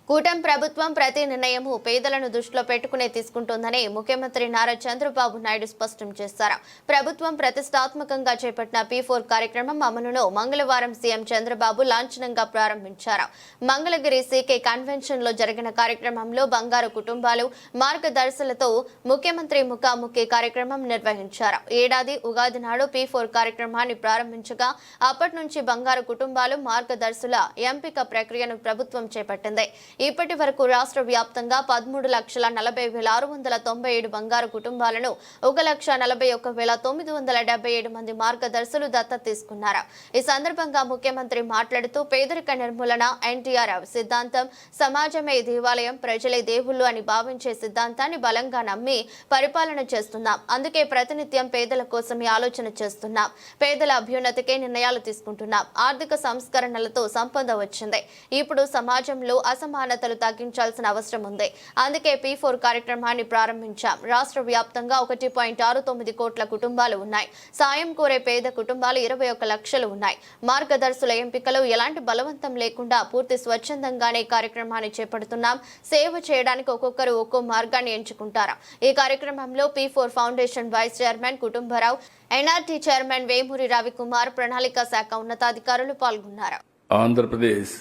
కూటమి ప్రభుత్వం ప్రతి నిర్ణయము పేదలను దృష్టిలో పెట్టుకునే తీసుకుంటోందని ముఖ్యమంత్రి నారా చంద్రబాబు నాయుడు స్పష్టం చేశారు. ప్రభుత్వం ప్రతిష్టాత్మకంగా చేపట్టిన P4 కార్యక్రమం అమలును మంగళవారం సీఎం చంద్రబాబు లాంఛనంగా ప్రారంభించారు. మంగళగిరి సీకే కన్వెన్షన్ లో జరిగిన కార్యక్రమంలో బంగారు కుటుంబాలు మార్గదర్శులతో ముఖ్యమంత్రి ముఖాముఖి కార్యక్రమం నిర్వహించారు. ఏడాది ఉగాది నాడు P4 కార్యక్రమాన్ని ప్రారంభించగా అప్పటి నుంచి బంగారు కుటుంబాలు మార్గదర్శుల ఎంపిక ప్రక్రియను ప్రభుత్వం చేపట్టింది. ఇప్పటి వరకు రాష్ట్ర వ్యాప్తంగా 13,40,697 బంగారు కుటుంబాలను 1,41,977 మంది మార్గదర్శులు దత్తత తీసుకున్నారు. ఈ సందర్భంగా ముఖ్యమంత్రి మాట్లాడుతూ పేదరిక నిర్మూలన ఎన్టీఆర్ సిద్ధాంతం, సమాజమే దేవాలయం, ప్రజలే దేవుళ్ళు అని భావించే సిద్ధాంతాన్ని బలంగా నమ్మి పరిపాలన చేస్తున్నాం. అందుకే ప్రతినిత్యం పేదల కోసమే ఆలోచన చేస్తున్నాం. పేదల అభ్యున్నతికే నిర్ణయాలు తీసుకుంటున్నాం. ఆర్థిక సంస్కరణలతో సంపద వచ్చింది. ఇప్పుడు సమాజంలో అసమానతలు తగ్గించాల్సిన అవసరం ఉంది. అందుకే P4 కార్యక్రమాన్ని ప్రారంభించాం. రాష్ట్ర వ్యాప్తంగా 1.69 కోట్ల కుటుంబాలు ఉన్నాయి. సాయం కోరే పేద కుటుంబాలు 21 లక్షలు ఉన్నాయి. మార్గదర్శుల ఎంపికలో ఎలాంటి బలవంతం లేకుండా పూర్తి స్వచ్ఛందంగానే కార్యక్రమాన్ని చేపడుతున్నాం. సేవ చేయడానికి ఒక్కొక్కరు ఒక్కో మార్గాన్ని ఎంచుకుంటారు. ఈ కార్యక్రమంలో P4 foundation vice chairman Kutumbarao, NRT chairman Vemuri Ravikumar, ప్రణాళిక శాఖ ఉన్నతాధికారులు పాల్గొన్నారు. ఆంధ్రప్రదేశ్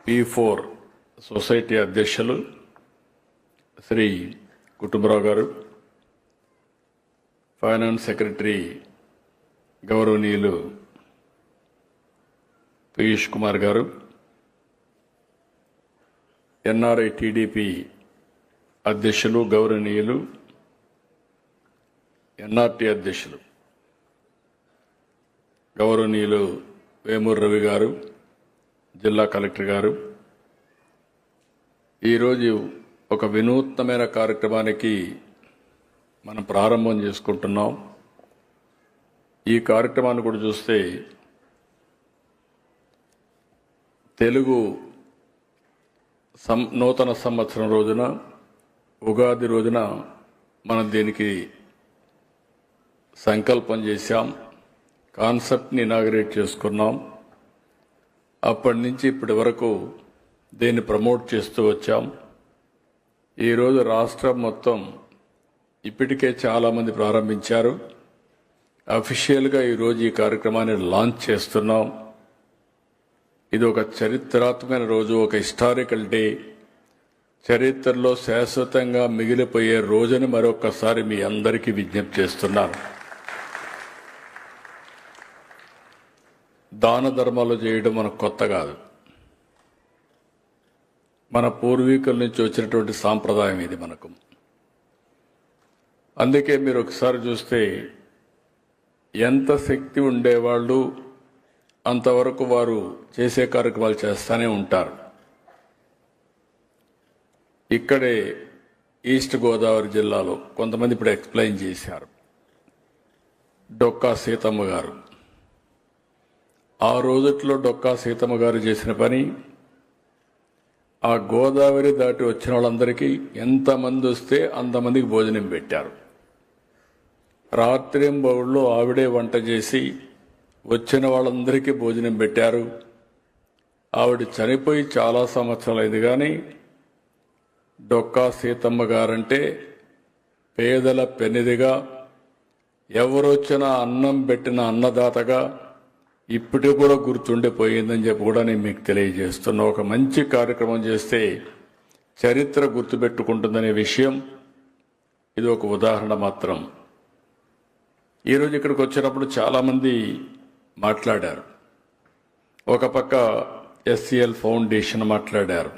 P4 సొసైటీ అధ్యక్షులు శ్రీ కుటుంబరావు గారు, ఫైనాన్స్ సెక్రటరీ గౌరవనీయులు పీయూష్ కుమార్ గారు, NRI TDP అధ్యక్షులు గౌరవనీయులు NRT అధ్యక్షులు గౌరవనీయులు వేమూరి రవి గారు, జిల్లా కలెక్టర్ గారు, ఈరోజు ఒక వినూత్నమైన కార్యక్రమానికి మనం ప్రారంభం చేసుకుంటున్నాం. ఈ కార్యక్రమాన్ని కూడా చూస్తే తెలుగు నూతన సంవత్సరం రోజున, ఉగాది రోజున మనం దీనికి సంకల్పం చేశాం. కాన్సెప్ట్ని ఇనాగరేట్ చేసుకున్నాం. అప్పటి నుంచి ఇప్పటి వరకు దీన్ని ప్రమోట్ చేస్తూ వచ్చాం. ఈరోజు రాష్ట్రం మొత్తం ఇప్పటికే చాలామంది ప్రారంభించారు. అఫీషియల్గా ఈరోజు ఈ కార్యక్రమాన్ని లాంచ్ చేస్తున్నాం. ఇది ఒక చరిత్రాత్మకమైన రోజు, ఒక హిస్టారికల్ డే, చరిత్రలో శాశ్వతంగా మిగిలిపోయే రోజుని మరొకసారి మీ అందరికీ విజ్ఞప్తి చేస్తున్నాను. దాన ధర్మాలు చేయడం మనకు కొత్త కాదు. మన పూర్వీకుల నుంచి వచ్చినటువంటి సాంప్రదాయం ఇది మనకు. అందుకే మీరు ఒకసారి చూస్తే ఎంత శక్తి ఉండేవాళ్ళు అంతవరకు వారు చేసే కార్యక్రమాలు చేస్తూనే ఉంటారు. ఇక్కడే ఈస్ట్ గోదావరి జిల్లాలో కొంతమంది ఇప్పుడు ఎక్స్ప్లెయిన్ చేశారు. డొక్కా సీతమ్మ గారు, ఆ రోజుట్లో డొక్కా సీతమ్మ గారు చేసిన పని, ఆ గోదావరి దాటి వచ్చిన వాళ్ళందరికీ ఎంతమంది వస్తే అంతమందికి భోజనం పెట్టారు. రాత్రింబౌళ్ళు ఆవిడే వంట చేసి వచ్చిన వాళ్ళందరికీ భోజనం పెట్టారు. ఆవిడ చనిపోయి చాలా సంవత్సరాలైంది, కానీ డొక్కా సీతమ్మ గారంటే పేదల పెన్నిదిగా, ఎవరొచ్చినా అన్నం పెట్టిన అన్నదాతగా ఇప్పటికి కూడా గుర్తుండిపోయిందని చెప్పి కూడా నేను మీకు తెలియజేస్తున్నా. ఒక మంచి కార్యక్రమం చేస్తే చరిత్ర గుర్తుపెట్టుకుంటుందనే విషయం ఇది ఒక ఉదాహరణ మాత్రం. ఈరోజు ఇక్కడికి వచ్చినప్పుడు చాలామంది మాట్లాడారు. ఒక పక్క SCL ఫౌండేషన్ మాట్లాడారు,